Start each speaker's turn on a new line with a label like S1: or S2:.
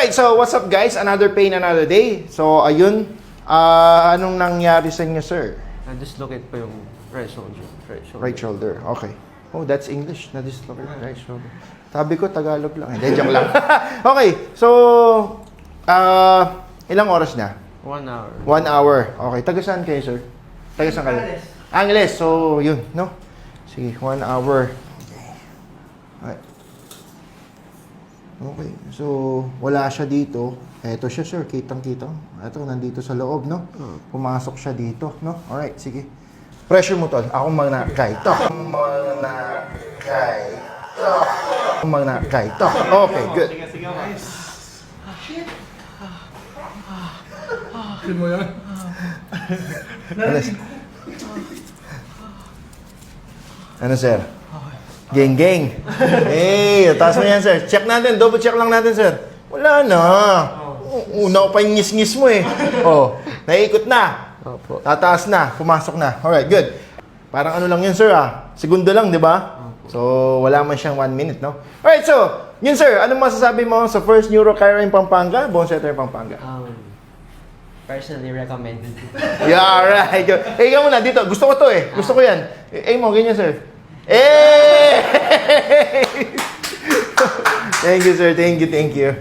S1: Alright, so what's up guys? Another pain, another day. So ayun, anong nangyari sa inyo, sir?
S2: Na-dislocate pa yung right shoulder.
S1: Right shoulder, okay. Oh, that's English. Na-dislocate, right shoulder. Sabi ko, Tagalog lang. Hindi, joke lang. Okay, so, ilang oras na?
S2: 1 hour.
S1: 1 hour. Okay, taga saan kayo, sir? Taga saan kayo? Angeles. So, yun, no? Sige, 1 hour. Okay. Okay, so wala siya dito. Eto siya, sir. Kitang-kita. Eto, nandito sa loob, no? Pumasok siya dito, no? Alright, sige. Pressure mo, tol. Ako magna kay to. Okay, good.
S2: Sige. Shit.
S3: Feel mo yan?
S1: Ano, sir? Geng. Hey, taas mo yan, sir. Check natin. Double check lang natin, sir. Wala na. Una ko pa yung ngis-ngis mo eh. Oh, naiikot na.
S2: Opo.
S1: Tataas na. Pumasok na. Alright, good. Parang ano lang yun, sir, ah. Segundo lang, di ba? So, wala man siyang 1 minute, no? Alright, so, yun, sir. Anong masasabi mo sa first NeuroChiro in Pampanga, Bone Center Pampanga?
S2: Personally recommended.
S1: Yeah, alright. Eh, ikaw muna, dito. Gusto ko to eh. Gusto ko yan. Eh, mo, ganyan, sir. Eh! Thank you, sir. Thank you.